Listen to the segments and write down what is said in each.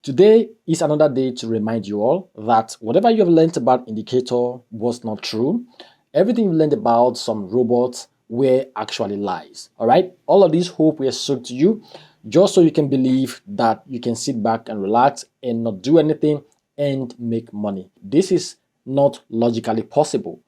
Today is another day to remind you all that whatever you have learned about indicator was not true. Everything you learned about some robots were actually lies. All right. All of these hope were sold to you just so you can believe that you can sit back and relax and not do anything and make money. This is not logically possible.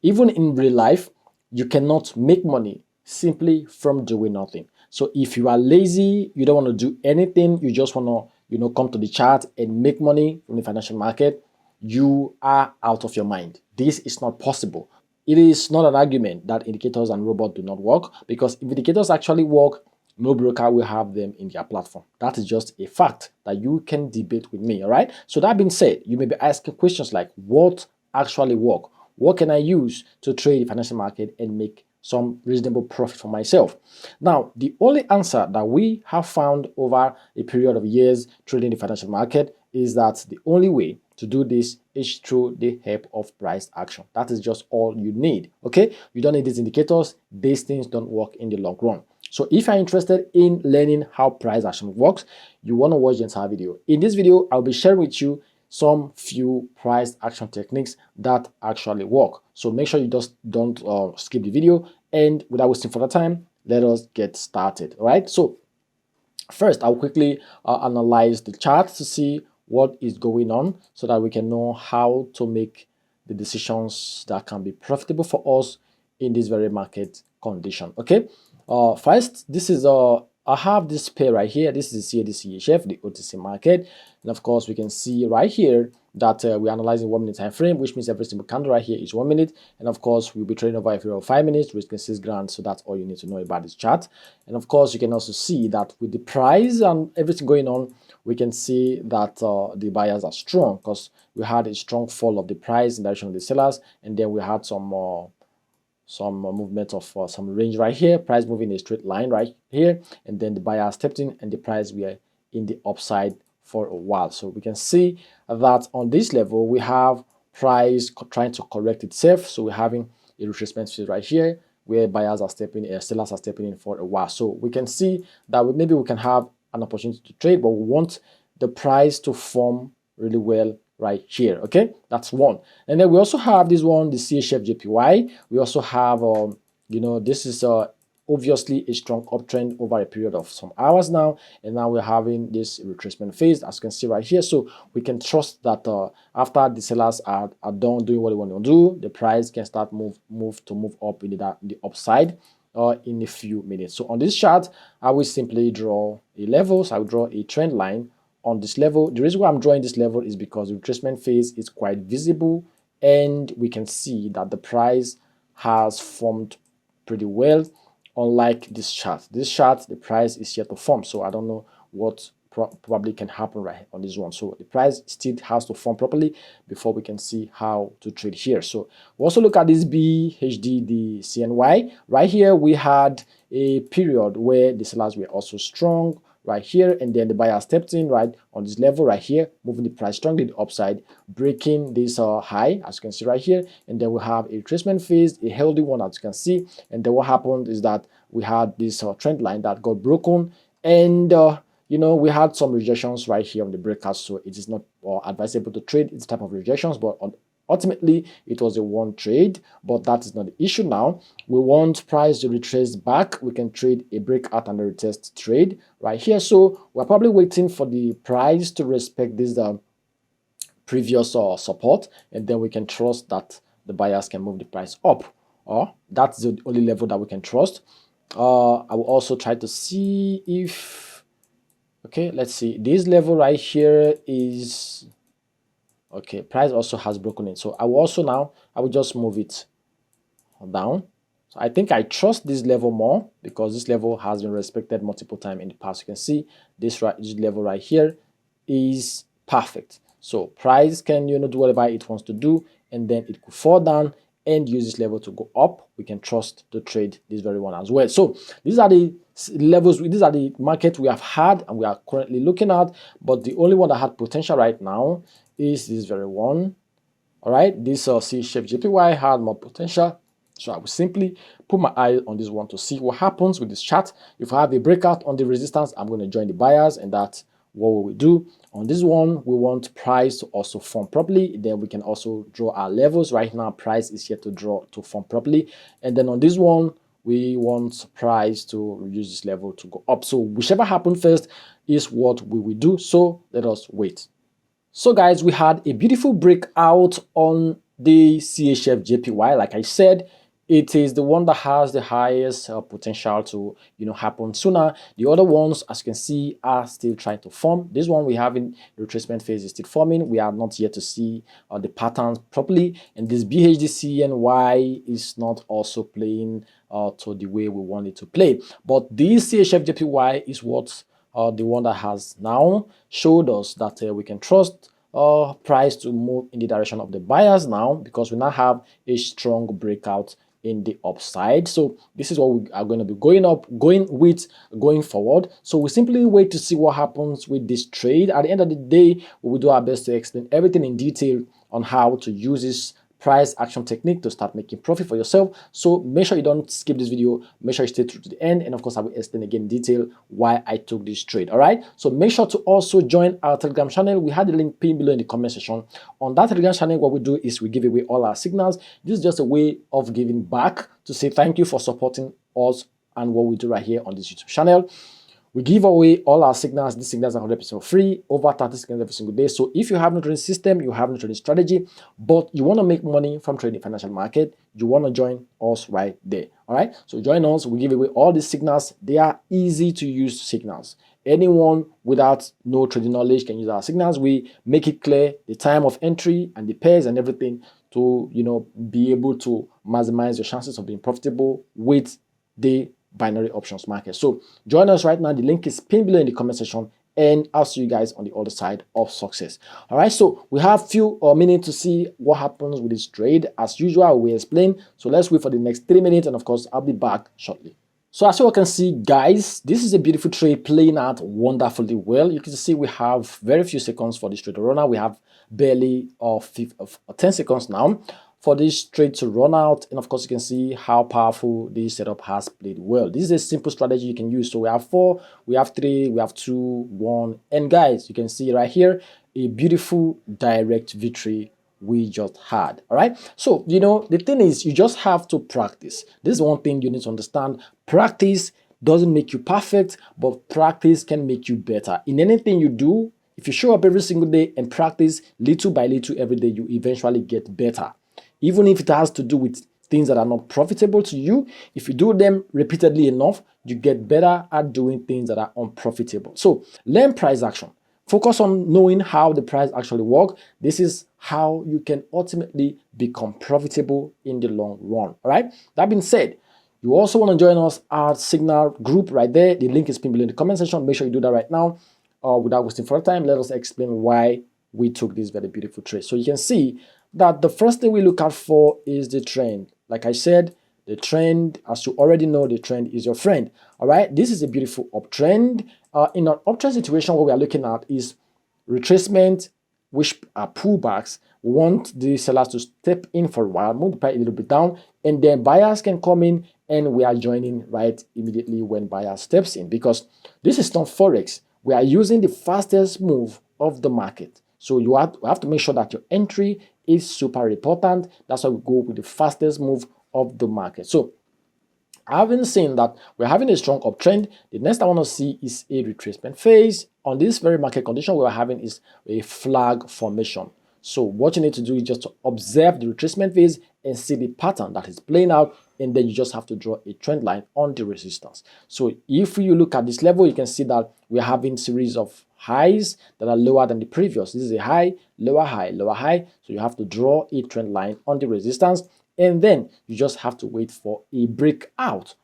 Even in real life, you cannot make money simply from doing nothing. So if you are lazy, you don't want to do anything, you just want to, come to the chart and make money from the financial market, you are out of your mind. This is not possible. It is not an argument that indicators and robots do not work, because if indicators actually work, no broker will have them in their platform. That is just a fact that you can debate with me. All right. So that being said, you may be asking questions like, what actually work? What can I use to trade the financial market and make some reasonable profit for myself? Now, the only answer that we have found over a period of years trading the financial market is that the only way to do this is through the help of price action. That is just all you need. Okay, you don't need these indicators. These things don't work in the long run. So if you're interested in learning how price action works, you want to watch the entire video. In this video, I'll be sharing with you some few price action techniques that actually work. So make sure you just don't skip the video, and without wasting further time, let us get started. All right. So first, I'll quickly analyze the chart to see what is going on so that we can know how to make the decisions that can be profitable for us in this very market condition. Okay. First, this is I have this pair right here. This is the CAD the OTC market, and of course we can see right here that we're analyzing 1 minute time frame, which means every single candle right here is 1 minute, and of course we'll be trading over a period of 5 minutes, risking 6 grand. So that's all you need to know about this chart. And of course you can also see that with the price and everything going on, we can see that the buyers are strong, because we had a strong fall of the price in the direction of the sellers, and then we had some movement of some range right here, price moving a straight line right here, and then the buyer stepped in and the price were in the upside for a while. So we can see that on this level we have price trying to correct itself. So we're having a retracement phase right here where buyers are stepping in, sellers are stepping in for a while. So we can see that maybe we can have an opportunity to trade, but we want the price to form really well right here. Okay, that's one. And then we also have this one, the CHF JPY. We also have this is obviously a strong uptrend over a period of some hours now, and now we're having this retracement phase, as you can see right here. So we can trust that after the sellers are done doing what they want to do, the price can start move up in the upside in a few minutes. So on this chart, I will simply draw a level. So I will draw a trend line on this level. The reason why I'm drawing this level is because the retracement phase is quite visible, and we can see that the price has formed pretty well, unlike this chart. This chart, the price is yet to form, so I don't know what probably can happen right on this one. So the price still has to form properly before we can see how to trade here. So we also look at this BHD, the CNY. Right here we had a period where the sellers were also strong right here, and then the buyer stepped in right on this level right here, moving the price strongly to the upside, breaking this high, as you can see right here. And then we have a retracement phase, a healthy one, as you can see. And then what happened is that we had this trend line that got broken, and we had some rejections right here on the breakout. So it is not advisable to trade this type of rejections, but ultimately, it was a one trade, but that is not the issue now. We want price to retrace back. We can trade a breakout and a retest trade right here. So we're probably waiting for the price to respect this previous support, and then we can trust that the buyers can move the price up. That's the only level that we can trust. I will also try to see if, okay, let's see. This level right here is, okay, price also has broken in. So I will just move it down. So I think I trust this level more because this level has been respected multiple times in the past. You can see this level right here is perfect. So price can do whatever it wants to do, and then it could fall down and use this level to go up. We can trust to trade this very one as well. So these are the levels, these are the markets we have had and we are currently looking at, but the only one that had potential right now is this very one. All right, this C-shaped JPY had more potential, so I will simply put my eye on this one to see what happens with this chart. If I have a breakout on the resistance, I'm going to join the buyers, and that what will we do? On this one, we want price to also form properly. Then we can also draw our levels. Right now, price is here to form properly. And then on this one, we want price to reduce this level to go up. So whichever happens first is what we will do. So let us wait. So guys, we had a beautiful breakout on the CHF JPY. Like I said, it is the one that has the highest potential to happen sooner. The other ones, as you can see, are still trying to form. This one we have in the retracement phase is still forming. We are not yet to see the patterns properly, and this BHDCNY is not also playing to the way we want it to play. But this CHF JPY is what the one that has now showed us that we can trust price to move in the direction of the buyers now, because we now have a strong breakout in the upside. So this is what we are going to be going forward. So we simply wait to see what happens with this trade. At the end of the day, we will do our best to explain everything in detail on how to use this price action technique to start making profit for yourself. So make sure you don't skip this video, make sure you stay through to the end, and of course I will explain again in detail why I took this trade. All right, so make sure to also join our Telegram channel. We had the link pinned below in the comment section. On that Telegram channel, what we do is we give away all our signals. This is just a way of giving back to say thank you for supporting us and what we do right here on this YouTube channel. We give away all our signals. These signals are 100% free, over 30 signals every single day. So if you have no trading system, you have no trading strategy, but you want to make money from trading financial market, you want to join us right there. All right, so join us. We give away all these signals. They are easy to use signals. Anyone without no trading knowledge can use our signals. We make it clear the time of entry and the pairs and everything to be able to maximize your chances of being profitable with the binary options market. So join us right now. The link is pinned below in the comment section, and I'll see you guys on the other side of success. All right, so we have few minutes to see what happens with this trade. As usual, we explain. So let's wait for the next 3 minutes, and of course I'll be back shortly. So as you can see, guys, this is a beautiful trade playing out wonderfully well. You can see we have very few seconds for this trade to run out. We have barely 10 seconds now for this trade to run out, and of course you can see how powerful this setup has played well. This is a simple strategy you can use. So we have 4, we have 3, we have 2, 1, and guys, you can see right here a beautiful direct victory we just had. All right, so the thing is, you just have to practice. This is one thing you need to understand. Practice doesn't make you perfect, but practice can make you better in anything you do. If you show up every single day and practice little by little every day, you eventually get better. Even if it has to do with things that are not profitable to you, if you do them repeatedly enough, you get better at doing things that are unprofitable. So learn price action. Focus on knowing how the price actually works. This is how you can ultimately become profitable in the long run. All right. That being said, you also want to join us our Signal group right there. The link is pinned below in the comment section. Make sure you do that right now. Without wasting further time, let us explain why we took this very beautiful trade. So you can see that the first thing we look out for is the trend. Like I said, the trend, as you already know, the trend is your friend. All right, this is a beautiful uptrend. In an uptrend situation, what we are looking at is retracement, which are pullbacks. We want the sellers to step in for a while, move the price a little bit down, and then buyers can come in, and we are joining right immediately when buyer steps in, because this is not forex. We are using the fastest move of the market. So you have to make sure that your entry is super important. That's why we go with the fastest move of the market. So having seen that we're having a strong uptrend, the next I want to see is a retracement phase. On this very market condition, what we're having is a flag formation. So what you need to do is just to observe the retracement phase and see the pattern that is playing out, and then you just have to draw a trend line on the resistance. So if you look at this level, you can see that we're having series of highs that are lower than the previous. This is a high, lower high, lower high. So you have to draw a trend line on the resistance, and then you just have to wait for a breakout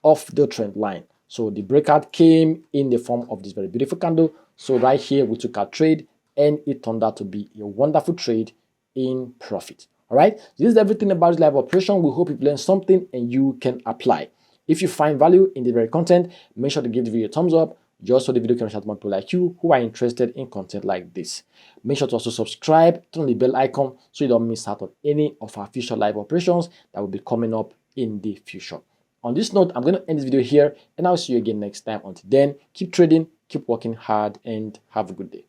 of the trend line. So the breakout came in the form of this very beautiful candle. So right here we took our trade, and it turned out to be a wonderful trade in profit. All right, this is everything about this live operation. We hope you've learned something and you can apply. If you find value in the very content, make sure to give the video a thumbs up. Just so the video can reach out to more people like you who are interested in content like this. Make sure to also subscribe, turn on the bell icon so you don't miss out on any of our future live operations that will be coming up in the future. On this note, I'm going to end this video here, and I'll see you again next time. Until then, keep trading, Keep working hard and have a good day.